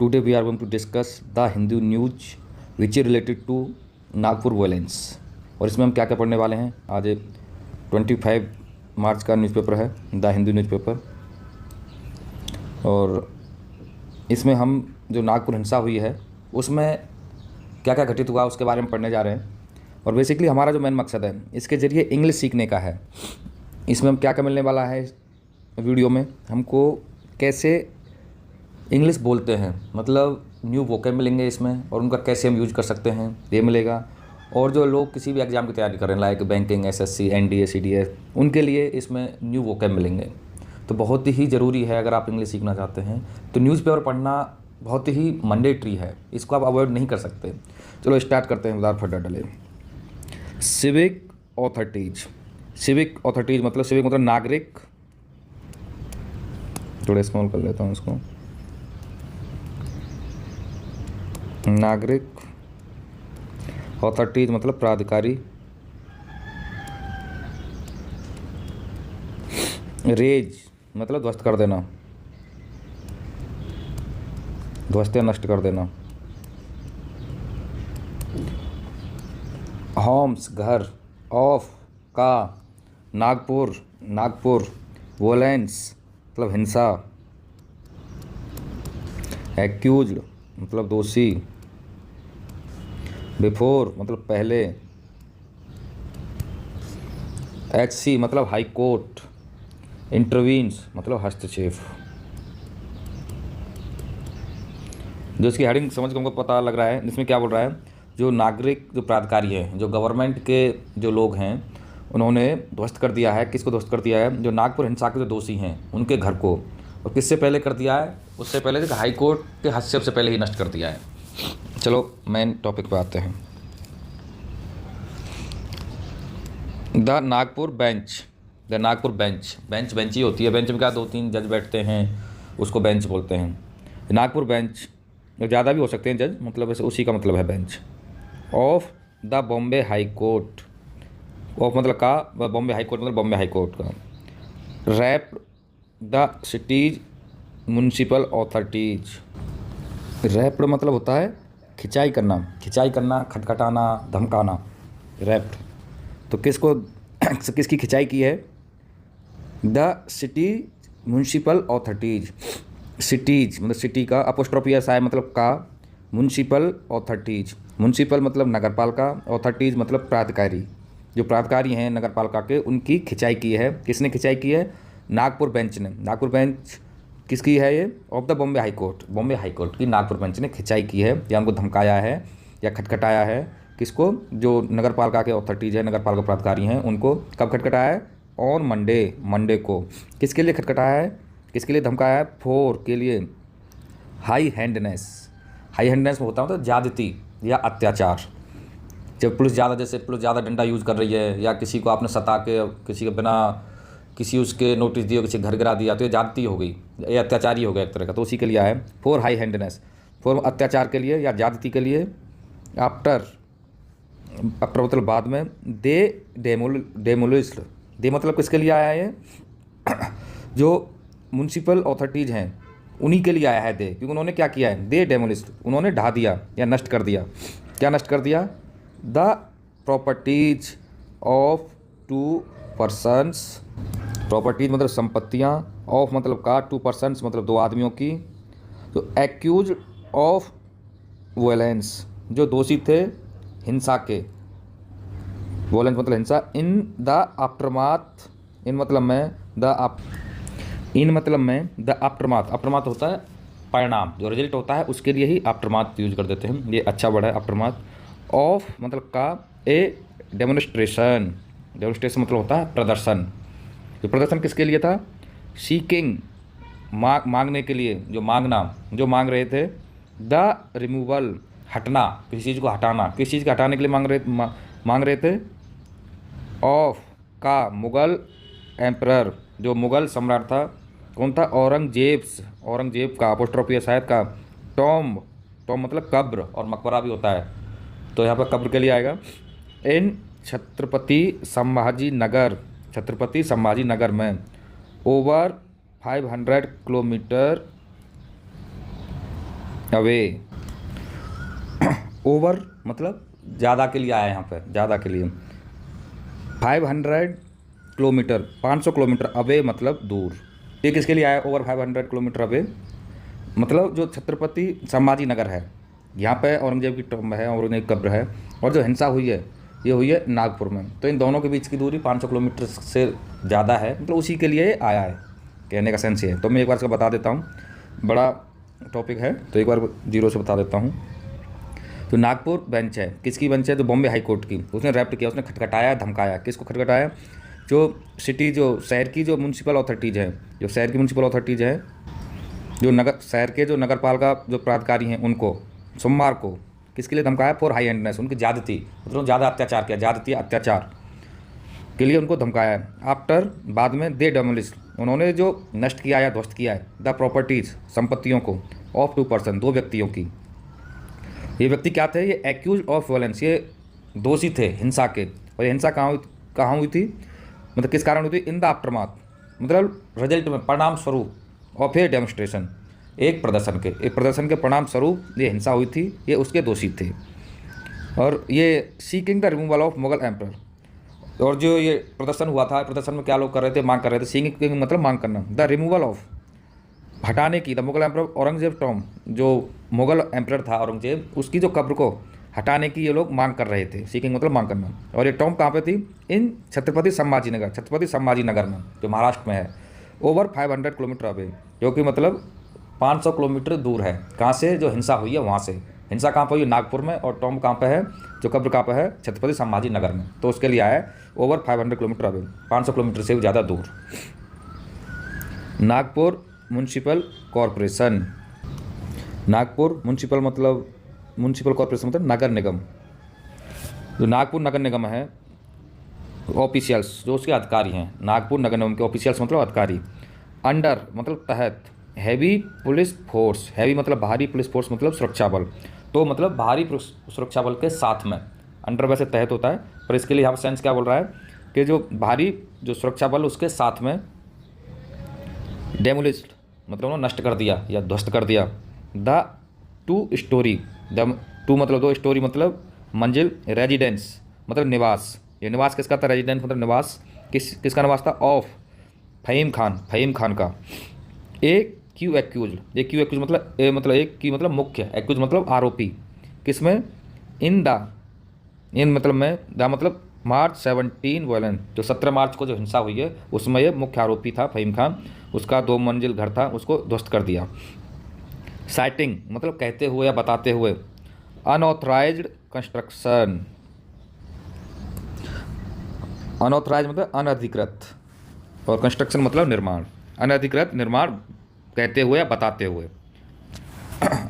Today we are going to discuss the Hindu news which is related to Nagpur violence. और इसमें हम क्या क्या पढ़ने वाले हैं। आज 25 मार्च का न्यूज़पेपर है द हिंदू न्यूज़पेपर, और इसमें हम जो नागपुर हिंसा हुई है उसमें क्या क्या घटित हुआ उसके बारे में पढ़ने जा रहे हैं। और बेसिकली हमारा जो मेन मकसद है इसके ज़रिए इंग्लिश सीखने का है। इसमें हम क्या क्या मिलने वाला है वीडियो में, हमको कैसे इंग्लिश बोलते हैं, मतलब न्यू वोकैब मिलेंगे इसमें, और उनका कैसे हम यूज कर सकते हैं ये मिलेगा। और जो लोग किसी भी एग्ज़ाम की तैयारी कर रहे हैं like banking, SSC, NDA, CDS, उनके लिए इसमें न्यू वोकैब मिलेंगे। तो बहुत ही ज़रूरी है अगर आप इंग्लिश सीखना चाहते हैं तो न्यूज़पेपर पढ़ना बहुत ही मैंडेटरी है, इसको आप अवॉइड नहीं कर सकते। चलो स्टार्ट करते हैं without further delay. Civic authorities. Civic authorities मतलब सिविक मतलब नागरिक, थोड़ा स्मॉल कर लेता हूँ इसको। नागरिक, ऑथोरिटीज मतलब प्राधिकारी, रेज मतलब ध्वस्त कर देना, ध्वस्त या नष्ट कर देना। होम्स घर, ऑफ का, नागपुर नागपुर, वोलेंस मतलब हिंसा, एक्यूज्ड मतलब दोषी, बिफोर मतलब पहले, एचसी मतलब हाई कोर्ट, इंटरवीन्स मतलब हस्तक्षेप। जो इसकी हेडिंग समझ के हमको पता लग रहा है इसमें क्या बोल रहा है, जो नागरिक जो प्राधिकारी हैं, जो गवर्नमेंट के जो लोग हैं, उन्होंने ध्वस्त कर दिया है। किसको ध्वस्त कर दिया है? जो नागपुर हिंसा के जो दोषी हैं उनके घर को। और किससे पहले कर दिया है? उससे पहले जो हाई कोर्ट के हस्तक्षेप से पहले ही नष्ट कर दिया है। चलो मेन टॉपिक पे आते हैं। The Nagpur bench. The Nagpur bench, bench ही होती है। बेंच में क्या 2-3 जज बैठते हैं, उसको बेंच बोलते हैं। नागपुर बेंच ज़्यादा भी हो सकते हैं जज, मतलब ऐसे उसी का मतलब है bench. Of the Bombay high court. Of मतलब का, बॉम्बे हाई कोर्ट मतलब बॉम्बे हाई कोर्ट का। Wrap the cities municipal authorities. Wrapped मतलब होता है खिंचाई करना, खिंचाई करना, खटखटाना, धमकाना, रैप्ड। तो किसको किसकी खिंचाई की है? The city municipal authorities. Cities मतलब सिटी का, अपोस्ट्रोफी एस आई मतलब का, म्यूनसिपल ऑथोरिटीज। म्यूनसिपल मतलब नगरपालिका, ऑथोरिटीज मतलब प्राधिकारी। जो प्राधिकारी हैं नगरपालिका के, उनकी खिंचाई की है। किसने खिंचाई की है? नागपुर बेंच ने। नागपुर बेंच किसकी है ये? Of the Bombay high court. Bombay high court की नागपुर बेंच ने खिंचाई की है या उनको धमकाया है या खटखटाया है। किसको? जो नगरपालिका के ऑथोरिटीज है, नगरपालिका प्राधिकारी हैं, उनको कब खटखटाया है? ऑन मंडे को। किसके लिए खटखटाया है? किसके लिए धमकाया है? फोर के लिए। हाई हैंडनेस। हाई हैंडनेस में होता है तो ज्यादती या अत्याचार। जब पुलिस ज़्यादा, जैसे पुलिस ज़्यादा डंडा यूज़ कर रही है, या किसी को आपने सता के, किसी के बिना किसी उसके नोटिस दिए, किसी घर गिरा दिया, तो ये ज्यादती हो गई, ये अत्याचारी हो गया एक तरह का। तो उसी के लिए आया है फॉर हाई हैंडनेस, फॉर अत्याचार के लिए या ज्यादती के लिए। आफ्टर मतलब बाद में। दे डेमोलिस्ड। दे मतलब किसके लिए आया है? जो म्यूनसिपल ऑथोरिटीज़ हैं उन्हीं के लिए आया है दे, क्योंकि उन्होंने क्या किया है? दे डेमोलिस्ड, उन्होंने ढा दिया या नष्ट कर दिया। क्या नष्ट कर दिया? The properties of 2 persons. Properties मतलब संपत्तियाँ, ऑफ मतलब का, 2 पर्सन्स मतलब 2 आदमियों की। तो एक्यूज ऑफ वायलेंस, जो दोषी थे हिंसा के। वायलेंस मतलब हिंसा। इन द आफ्टरमाथ, इन मतलब में द आफ्टरमाथ। आफ्टरमाथ होता है परिणाम, जो रिजल्ट होता है उसके लिए ही आफ्टरमाथ यूज कर देते हैं, ये अच्छा वर्ड है आफ्टरमाथ। ऑफ मतलब का, ए डेमोन्स्ट्रेशन। डेमोन्स्ट्रेशन मतलब होता है प्रदर्शन। जो प्रदर्शन किसके लिए था? सीकिंग मांगने के लिए, जो मांगना, जो मांग रहे थे। द रिमूवल हटना, किसी चीज़ को हटाना, किस चीज़ को हटाने के लिए मांग रहे थे? ऑफ का मुगल एम्परर, जो मुगल सम्राट था। कौन था? औरंगजेब का, अपोस्ट्रोफी शायद का। टॉम मतलब कब्र, और मकबरा भी होता है, तो यहाँ पर कब्र के लिए आएगा। इन छत्रपति संभाजी नगर में ओवर 500 किलोमीटर अवे, ओवर मतलब ज़्यादा के लिए आया यहाँ पे, ज़्यादा के लिए। 500 किलोमीटर, 500 किलोमीटर अवे मतलब दूर। ये किसके लिए आया ओवर 500 किलोमीटर अवे? मतलब जो छत्रपति संभाजी नगर है, यहाँ पे औरंगजेब की टॉम्ब है, औरंगजेब की कब्र है, और जो हिंसा हुई है ये हुई है नागपुर में। तो इन दोनों के बीच की दूरी 500 किलोमीटर से ज़्यादा है, मतलब उसी के लिए आया है, कहने का सेंस ये है। तो मैं एक बार इसका बता देता हूँ, बड़ा टॉपिक है तो एक बार जीरो से बता देता हूँ। तो नागपुर बेंच है, किसकी बेंच है? तो बॉम्बे हाई कोर्ट की। उसने रैप्ट किया, उसने खटखटाया, धमकाया। किसको खटखटाया? जो सिटी, जो शहर की जो म्यूनसिपल अथॉरिटीज़ हैं, जो शहर की म्यूनसिपल अथॉरिटीज़ हैं, जो नगर शहर के जो नगरपालिका जो प्राधिकारी हैं, उनको सोमवार को किसके लिए धमकाया? फॉर हाई हैंडनेस, उनकी ज़्यादती, मतलब ज़्यादा अत्याचार किया, ज़्यादती अत्याचार के लिए उनको धमकाया है। आफ्टर, बाद में दे डेमोलिश, उन्होंने जो नष्ट किया या ध्वस्त किया है द प्रॉपर्टीज़, संपत्तियों को, ऑफ 2 पर्सन, 2 व्यक्तियों की। ये व्यक्ति क्या थे? ये एक्यूज ऑफ वायलेंस, ये दोषी थे हिंसा के। और ये हिंसा कहाँ हुई थी? मतलब किस कारण हुई थी? इन द आफ्टरमाथ, मतलब रिजल्ट में, परिणाम स्वरूप ऑफ ए डेमोन्स्ट्रेशन, एक प्रदर्शन के परिणाम स्वरूप ये हिंसा हुई थी, ये उसके दोषी थे। और ये seeking the removal of Mughal emperor, और जो ये प्रदर्शन हुआ था, प्रदर्शन में क्या लोग कर रहे थे? मांग कर रहे थे। सीकिंग मतलब मांग करना, द रिमूवल ऑफ, हटाने की, the Mughal emperor Aurangzeb Tom, जो मुगल एम्पर था औरंगजेब, उसकी जो कब्र को हटाने की ये लोग मांग कर रहे थे। सीकिंग मतलब मांग करना। और ये टॉम कहाँ पे थी? इन छत्रपति संभाजी नगर में, जो महाराष्ट्र में है, ओवर 500 किलोमीटर अवे, जो कि मतलब 500 किलोमीटर दूर है। कहाँ से? जो हिंसा हुई है वहाँ से। हिंसा कहाँ पर हुई? नागपुर में। और टॉम कहाँ पे है? जो कब्र कहाँ पे है? छत्रपति संभाजी नगर में। तो उसके लिए आया है ओवर 500 किलोमीटर अवे, 500 किलोमीटर से भी ज़्यादा दूर। Nagpur municipal corporation, Nagpur municipal corporation मतलब नगर निगम। जो नागपुर नगर निगम है, ऑफिशियल्स जो उसके अधिकारी हैं, नागपुर नगर निगम के ऑफिशियल्स मतलब अधिकारी, अंडर मतलब तहत, हैवी पुलिस फोर्स, हैवी मतलब भारी, पुलिस फोर्स मतलब सुरक्षा बल, तो मतलब भारी सुरक्षा बल के साथ में। अंडर वैसे तहत होता है, पर इसके लिए यहाँ पर सेंस क्या बोल रहा है कि जो भारी जो सुरक्षा बल उसके साथ में, डेमोलिश्ड मतलब उन्होंने नष्ट कर दिया या ध्वस्त कर दिया। द 2 स्टोरी, द 2 मतलब 2 स्टोरी मतलब मंजिल, रेजिडेंस मतलब निवास। ये निवास किसका था? रेजिडेंस मतलब निवास, किसका निवास था? ऑफ फ़हीम खान का। ए क्यू एक्यूज, ये क्यू एक्यूज मतलब ए मतलब एक की मतलब मुख्य, एक्यूज मतलब आरोपी। किसमें? इन मतलब में, द मतलब मार्च 17 वायलेंस, जो 17 मार्च को जो हिंसा हुई है उसमें ये मुख्य आरोपी था फ़हीम खान। उसका 2 मंजिल घर था, उसको ध्वस्त कर दिया। साइटिंग मतलब कहते हुए या बताते हुए। अनऑथराइज्ड कंस्ट्रक्शन, अनऑथराइज्ड मतलब अनधिकृत, और कंस्ट्रक्शन मतलब निर्माण, अनधिकृत निर्माण कहते हुए या बताते हुए।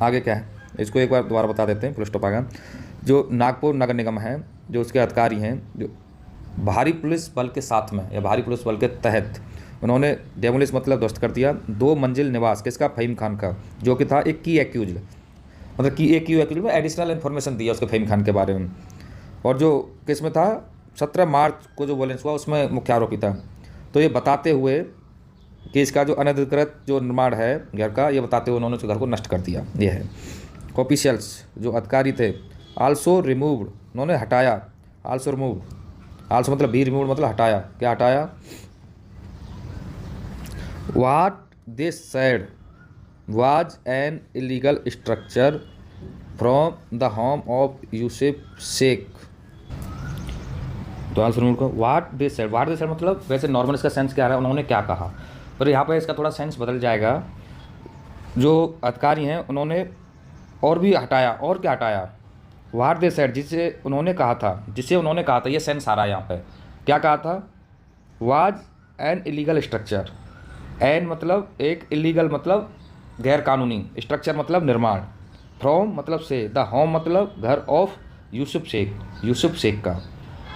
आगे क्या है इसको एक बार दोबारा बता देते हैं, फुल स्टॉप आएगा। जो नागपुर नगर निगम है, जो उसके अधिकारी हैं, जो भारी पुलिस बल के साथ में या भारी पुलिस बल के तहत, उन्होंने डेमोलिश मतलब ध्वस्त कर दिया 2 मंजिल निवास, किसका? फ़हीम खान का, जो कि था एक की एक्यूज, मतलब की एक क्यू एक्यूज में एडिशनल इन्फॉर्मेशन दिया उसके फ़हीम खान के बारे में। और जो किस में था? 17 मार्च को जो वायलेंस हुआ उसमें मुख्य आरोपी था। तो ये बताते हुए कि इसका जो अनधिकृत जो निर्माण है घर का, ये बताते हुए उन्होंने उस घर को नष्ट कर दिया। ये है ऑफिशियल्स जो अधिकारी थे। आल्सो रिमूव्ड, उन्होंने हटाया। आल्सो रिमूव्ड, आल्सो मतलब भी रिमूव्ड मतलब हटाया। क्या हटाया? What they said was an illegal structure from the home of Yusuf Shaikh. तो आंसर उनको व्हाट दे सेड मतलब वैसे नॉर्मल इसका सेंस क्या है, उन्होंने क्या कहा, पर यहाँ पर इसका थोड़ा सेंस बदल जाएगा। जो अधिकारी हैं उन्होंने और भी हटाया। और क्या हटाया? व्हाट दे सेड, जिसे उन्होंने कहा था, ये सेंस आ रहा है यहाँ पे। क्या कहा था? Was an illegal structure, an मतलब एक, इलीगल मतलब गैर कानूनी, स्ट्रक्चर मतलब निर्माण, फ्रॉम मतलब से, द होम मतलब घर, ऑफ यूसुफ शेख का।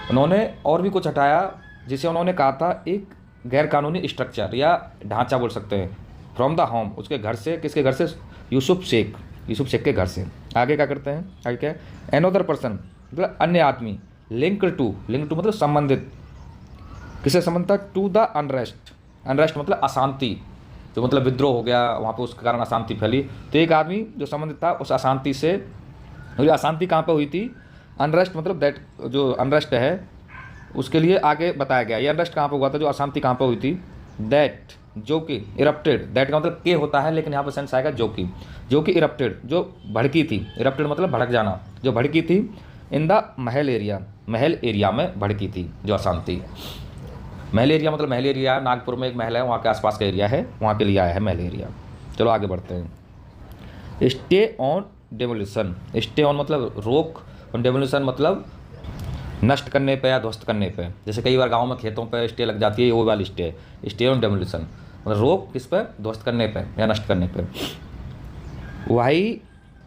उन्होंने और भी कुछ हटाया जिसे उन्होंने कहा था एक गैर कानूनी स्ट्रक्चर या ढांचा बोल सकते हैं। फ्रॉम द होम उसके घर से, किसके घर से? यूसुफ शेख के घर से। आगे क्या करते हैं? आगे क्या है? एनोदर पर्सन मतलब अन्य आदमी, लिंक टू मतलब संबंधित, किससे संबंध था? टू द अनरेस्ट मतलब अशांति, जो मतलब विद्रोह हो गया वहाँ पे, उसके कारण अशांति फैली। तो एक आदमी जो संबंधित था उस अशांति से। और ये अशांति कहाँ पे हुई थी? अनरेस्ट, मतलब दैट जो अनरेस्ट है उसके लिए आगे बताया गया। ये अनरेस्ट कहाँ पे हुआ था, जो अशांति कहाँ पे हुई थी? दैट, जो कि इरप्टेड, दैट का मतलब के होता है लेकिन यहाँ पर सेंस आएगा जो कि इरप्टेड, जो भड़की थी। इरप्टेड मतलब भड़क जाना, जो भड़की थी in the Mahal area, Mahal area में भड़की थी जो अशांति। महल एरिया मतलब महल एरिया, नागपुर में एक महल है, वहाँ के आसपास का एरिया है, वहाँ के लिए आया है महल एरिया। चलो आगे बढ़ते हैं। Stay on demolition, stay on मतलब रोक, और डेमोलिशन मतलब नष्ट करने पे या ध्वस्त करने पे। जैसे कई बार गाँव में खेतों पे स्टे लग जाती है, वो वाली स्टे ऑन डेमोलिशन मतलब रोक किस पे? ध्वस्त करने पे या नष्ट करने पे। Why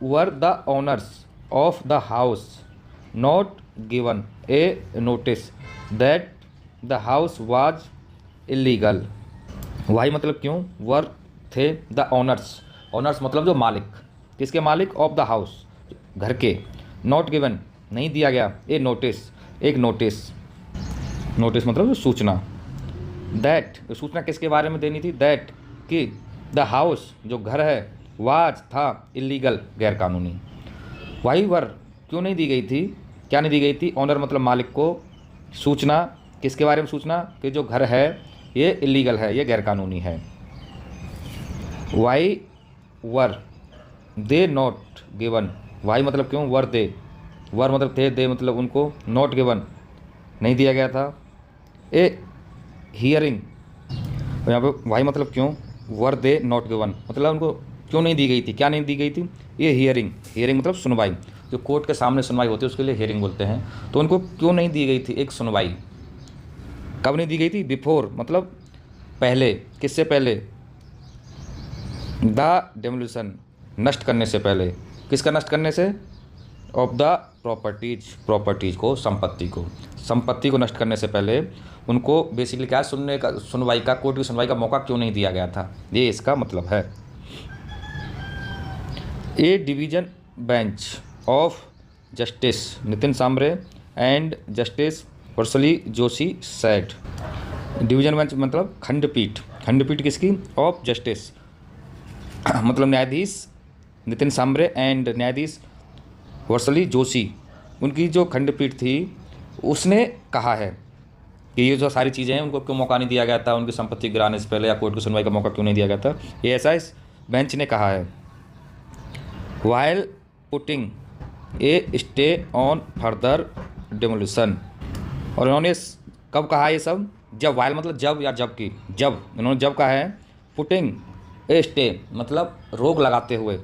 were the owners of the house not given a notice that the house was illegal. Why मतलब क्यों, वर थे, द ओनर्स, ओनर्स मतलब जो मालिक, किसके मालिक? ऑफ द हाउस, घर के। नॉट गिवन नहीं दिया गया, ए नोटिस, एक नोटिस, नोटिस मतलब सूचना। दैट, सूचना किसके बारे में देनी थी? दैट कि द हाउस, जो घर है, वाज था, इलीगल गैरकानूनी। वाई वर क्यों नहीं दी गई थी, क्या नहीं दी गई थी? ऑनर मतलब मालिक को सूचना, किसके बारे में सूचना? कि जो घर है ये इलीगल है, ये गैरकानूनी है। Why were they not given, why मतलब क्यों, वर दे, वर मतलब थे, दे मतलब उनको, नॉट गिवन नहीं दिया गया था, ए हियरिंग, यहाँ पे वाई मतलब क्यों, वर दे नॉट गिवन मतलब उनको क्यों नहीं दी गई थी, क्या नहीं दी गई थी? ये हियरिंग, हियरिंग मतलब सुनवाई, जो कोर्ट के सामने सुनवाई होती है उसके लिए हियरिंग बोलते हैं। तो उनको क्यों नहीं दी गई थी एक सुनवाई? कब नहीं दी गई थी? बिफोर मतलब पहले, किससे पहले? द डेमोलिशन, नष्ट करने से पहले। किसका नष्ट करने से? ऑफ द प्रॉपर्टीज, प्रॉपर्टीज को, संपत्ति को नष्ट करने से पहले उनको बेसिकली क्या सुनवाई का, कोर्ट की सुनवाई का मौका क्यों नहीं दिया गया था, ये इसका मतलब है। A division bench of justice Nitin Sambre and justice Vrushali Joshi said. Division bench मतलब खंडपीठ, खंडपीठ किसकी? ऑफ जस्टिस मतलब न्यायाधीश नितिन सांबरे एंड न्यायाधीश वर्सली जोशी, उनकी जो खंडपीठ थी उसने कहा है कि ये जो सारी चीज़ें हैं उनको क्यों मौका नहीं दिया गया था, उनकी संपत्ति गिराने से पहले या कोर्ट की सुनवाई का मौका क्यों नहीं दिया गया था, ये ऐसा इस बेंच ने कहा है। While putting a stay on further demolition, और इन्होंने कब कहा ये सब? जब, वाइल मतलब जब या जबकि, जब इन्होंने जब कहा है। पुटिंग ए स्टे मतलब रोक लगाते हुए,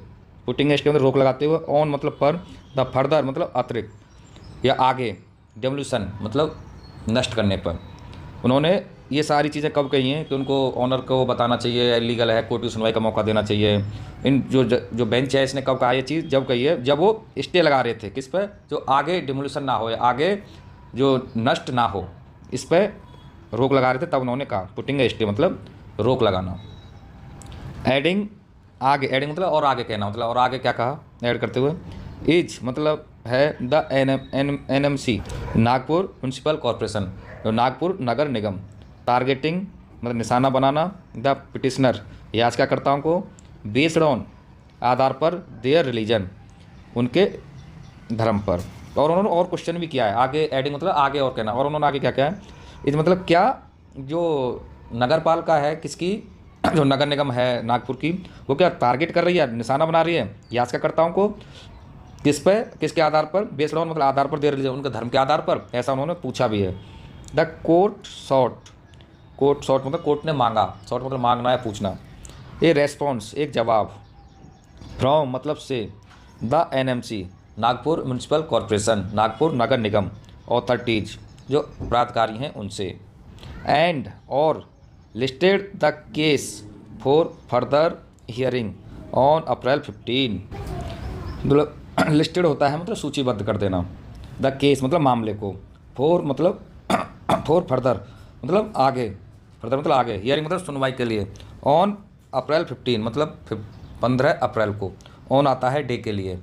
पुटिंग ए स्टे मतलब रोक लगाते हुए, ऑन मतलब पर, द फर्दर मतलब अतिरिक्त या आगे, डेमोलिशन मतलब नष्ट करने पर। उन्होंने ये सारी चीज़ें कब कही हैं कि उनको ऑनर को बताना चाहिए इलीगल है, कोर्ट की सुनवाई का मौका देना चाहिए। इन जो बेंच है इसने कब कहा ये चीज़? जब कही है जब वो स्टे लगा रहे थे, किस पर? जो आगे डिमोलिशन ना हो, आगे जो नष्ट ना हो, इस पर रोक लगा रहे थे, तब उन्होंने कहा। पुटिंग ए स्टे मतलब रोक लगाना। एडिंग, आगे, एडिंग मतलब और आगे कहना, मतलब और आगे क्या कहा ऐड करते हुए? इज मतलब है the NMC Nagpur municipal corporation, जो नागपुर नगर निगम। टारगेटिंग मतलब निशाना बनाना, द पिटिशनर याचिकाकर्ताओं को, बेस्ड ऑन आधार पर, देयर रिलीजन उनके धर्म पर। और उन्होंने और क्वेश्चन भी किया है आगे, एडिंग मतलब आगे और कहना, और उन्होंने आगे क्या क्या है इस मतलब क्या जो नगर पालिका है किसकी, जो नगर निगम है नागपुर की, वो क्या टारगेट कर रही है, निशाना बना रही है याचिकाकर्ताओं को, किस पे, किसके आधार पर? बेस्ड ऑन मतलब आधार पर, दे रिलीजन उनके धर्म के आधार पर, ऐसा उन्होंने पूछा भी है। The court sought, court sought मतलब कोर्ट ने मांगा, सॉट मतलब मांगना है, पूछना। ए रेस्पॉन्स एक जवाब, फ्रॉम मतलब से, the NMC Nagpur municipal corporation Nagpur Nagar Nigam, authorities जो अपराधकारी हैं उनसे, एंड और listed the case for further hearing on April 15। मतलब लिस्टेड होता है मतलब सूचीबद्ध कर देना, द केस मतलब मामले को, फॉर मतलब फॉर फर्दर मतलब आगे, फर्दर मतलब आगे, हियरिंग मतलब सुनवाई के लिए, ऑन अप्रैल 15 मतलब 15 अप्रैल को, ऑन आता है डे के लिए।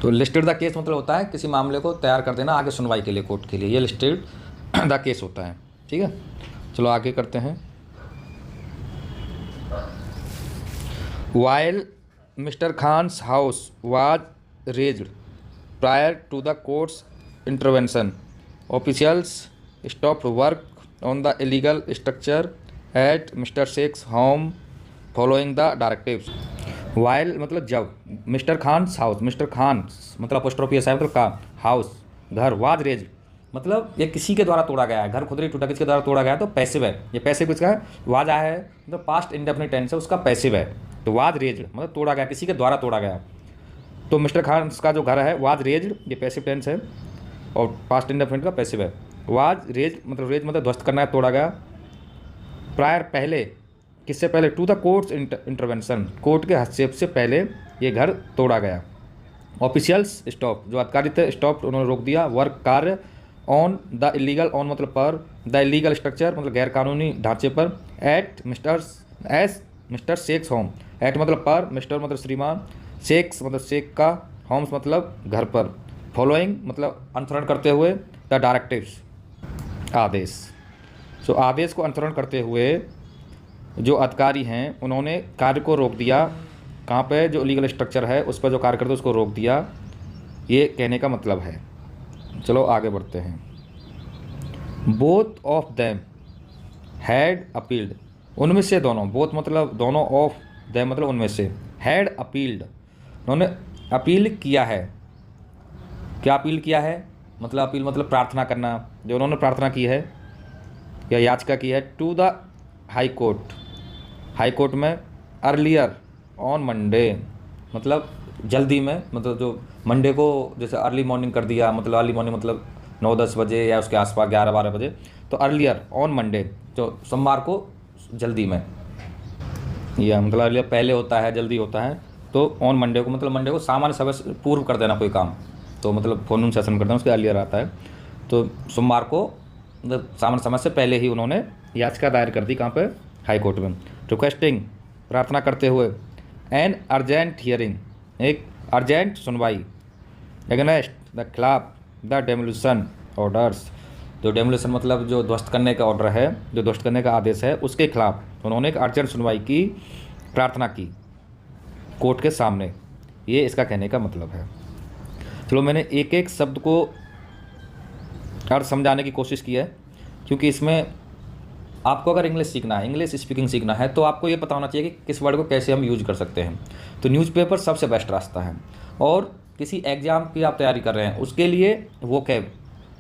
तो लिस्टेड द केस मतलब होता है किसी मामले को तैयार कर देना आगे सुनवाई के लिए, कोर्ट के लिए, ये लिस्टेड द केस होता है। ठीक है, चलो आगे करते हैं। While Mr. Khan's house was razed prior to the court's intervention, officials stopped work on the illegal structure at Mr. Sheikh's home following the directives. While मतलब जब mister Khan's house, mister Khan's मतलब अपोस्ट्रोफी है मतलब का हाउस घर, was raise मतलब ये किसी के द्वारा तोड़ा गया है, घर खुद ही टूटा किसके द्वारा तोड़ा गया है तो पैसिव है। ये पैसिव किसका है, वाज आया है मतलब पास्ट इंडेफिनिट टेंस है, उसका पैसिव है। तो वाज रेज्ड मतलब तोड़ा गया, किसी के द्वारा तोड़ा गया। तो मिस्टर खान्स का जो घर है वाज रेज्ड, ये पैसिव टेंस है और पास्ट इंडेफिनिट का पैसिव है। वाज रेज मतलब ध्वस्त करना है, तोड़ा गया। प्रायर पहले, किससे पहले, to the court's intervention, court के हस्तक्षेप से पहले ये घर तोड़ा गया। ऑफिशियल्स स्टॉप, जो अधिकारी थे स्टॉप उन्होंने रोक दिया वर्क कार्य ऑन द इलीगल, ऑन मतलब पर, द इलीगल स्ट्रक्चर मतलब गैरकानूनी ढांचे पर, at mister Shaikh's home, at मतलब पर, मिस्टर मतलब श्रीमान, शेख्स मतलब शेख का, होम्स मतलब घर पर, फॉलोइंग मतलब अनुसरण करते हुए, द डायरेक्टिव्स आदेश। सो आदेश को अनुसरण करते हुए जो अधिकारी हैं उन्होंने कार्य को रोक दिया। कहाँ पे, जो लीगल स्ट्रक्चर है उस पर जो कार्य करते उसको रोक दिया, ये कहने का मतलब है। चलो आगे बढ़ते हैं। Both of them had appealed, उनमें से दोनों, बोथ मतलब दोनों, ऑफ देम मतलब उनमें से, हैड अपील्ड उन्होंने अपील किया है। क्या अपील किया है, मतलब अपील मतलब प्रार्थना करना, जो उन्होंने प्रार्थना की है या याचिका की है, to the high court, high court में, अर्लियर ऑन मंडे मतलब जल्दी में, मतलब जो मंडे को जैसे अर्ली मॉर्निंग कर दिया, मतलब अर्ली मॉर्निंग मतलब 9-10 बजे या उसके आसपास 11-12 बजे, तो अर्लियर ऑन मंडे जो सोमवार को जल्दी में, या मतलब अर्लियर पहले होता है जल्दी होता है, तो ऑन मंडे को मतलब मंडे को सामान्य समय से पूर्व कर देना कोई काम, तो मतलब फोन सेशन कर देना उसके अर्लियर आता है। तो सोमवार को मतलब सामान्य समय से पहले ही उन्होंने याचिका दायर कर दी, कहाँ पे, हाई कोर्ट में, रिक्वेस्टिंग प्रार्थना करते हुए, एन अर्जेंट हियरिंग एक अर्जेंट सुनवाई, एगेंस्ट द खिलाफ द डेमोलिशन ऑर्डर्स, जो डेमोलिशन मतलब जो ध्वस्त करने का ऑर्डर है, जो ध्वस्त करने का आदेश है उसके खिलाफ उन्होंने एक अर्जेंट सुनवाई की, प्रार्थना की कोर्ट के सामने, ये इसका कहने का मतलब है। चलो मैंने एक एक शब्द को अर्थ समझाने की कोशिश की है, क्योंकि इसमें आपको अगर इंग्लिश सीखना है, इंग्लिश स्पीकिंग सीखना है, तो आपको ये पता होना चाहिए कि किस वर्ड को कैसे हम यूज कर सकते हैं। तो न्यूज़पेपर सबसे बेस्ट रास्ता है, और किसी एग्ज़ाम की आप तैयारी कर रहे हैं उसके लिए वोकैब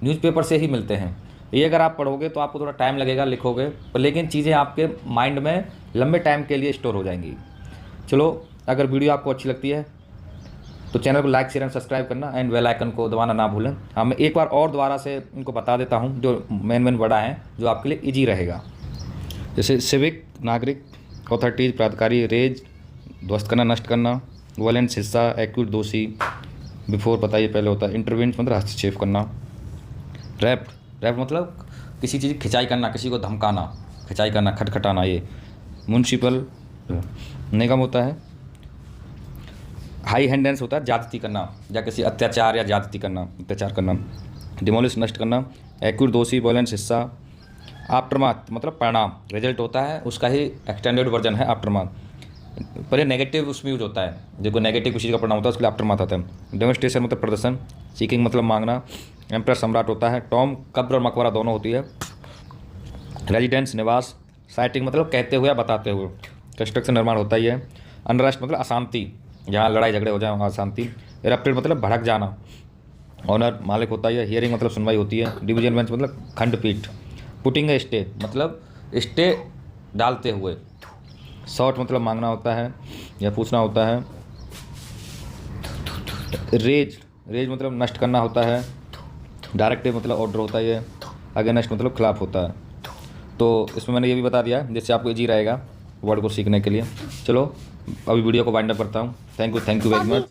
न्यूज़पेपर से ही मिलते हैं। ये अगर आप पढ़ोगे तो आपको थोड़ा टाइम लगेगा, लिखोगे पर लेकिन चीज़ें आपके माइंड में लंबे टाइम के लिए स्टोर हो जाएंगी। चलो अगर वीडियो आपको अच्छी लगती है तो चैनल को लाइक शेयर एंड सब्सक्राइब करना, एंड बेल आइकन को दबाना ना भूलें। हाँ, मैं एक बार और दोबारा से इनको बता देता हूँ जो मेन वर्ड हैं जो आपके लिए इजी रहेगा। जैसे सिविक नागरिक, अथॉरिटीज प्राधिकारी, रेज ध्वस्त करना नष्ट करना, वॉलेंस हिस्सा, एक्यूट दोषी, बिफोर पता ये पहले होता है, इंटरवेंट मतलब हस्तक्षेप करना, रैप मतलब किसी चीज़ खिंचाई करना, किसी को धमकाना, खिंचाई करना, खटखटाना, ये म्यूनसिपल निगम होता है। हाई हैंडेंस होता है ज्यादती करना, या किसी अत्याचार या ज्यादती करना, अत्याचार करना। डिमोलिश नष्ट करना, एक्यूट दोषी, वॉलेंस हिस्सा। आफ्टरमाथ मतलब परिणाम, रिजल्ट होता है, उसका ही एक्सटेंडेड वर्जन है आफ्टरमाथ, पर ये नेगेटिव उसमें यूज होता है, जो नेगेटिव किसी का परिणाम होता है उसके लिए आफ्टरमाथ आता है। डेमोन्स्ट्रेशन मतलब प्रदर्शन, सीकिंग मतलब मांगना, एम्पर सम्राट होता है, टॉम कब्र और मकबरा दोनों होती है। रेजिडेंस निवास, साइटिंग मतलब कहते हुए या बताते हुए, कंस्ट्रक्शन निर्माण होता ही है। अनरेस्ट मतलब अशांति, जहाँ लड़ाई झगड़े हो जाए वहाँ अशांति। इरप्टेड मतलब भड़क जाना, ऑनर मालिक होता है। हियरिंग मतलब सुनवाई होती है। डिवीजन बेंच मतलब खंडपीठ। पुटिंग ए स्टे मतलब स्टे डालते हुए। शॉर्ट मतलब मांगना होता है या पूछना होता है। रेज मतलब नष्ट करना होता है। डायरेक्टिव मतलब ऑर्डर होता है। अगेंस्ट मतलब खिलाफ होता है। तो इसमें मैंने ये भी बता दिया जिससे आपको इजी रहेगा वर्ड को सीखने के लिए। चलो अभी वीडियो को वाइंड अप करता हूँ। Thank you very much.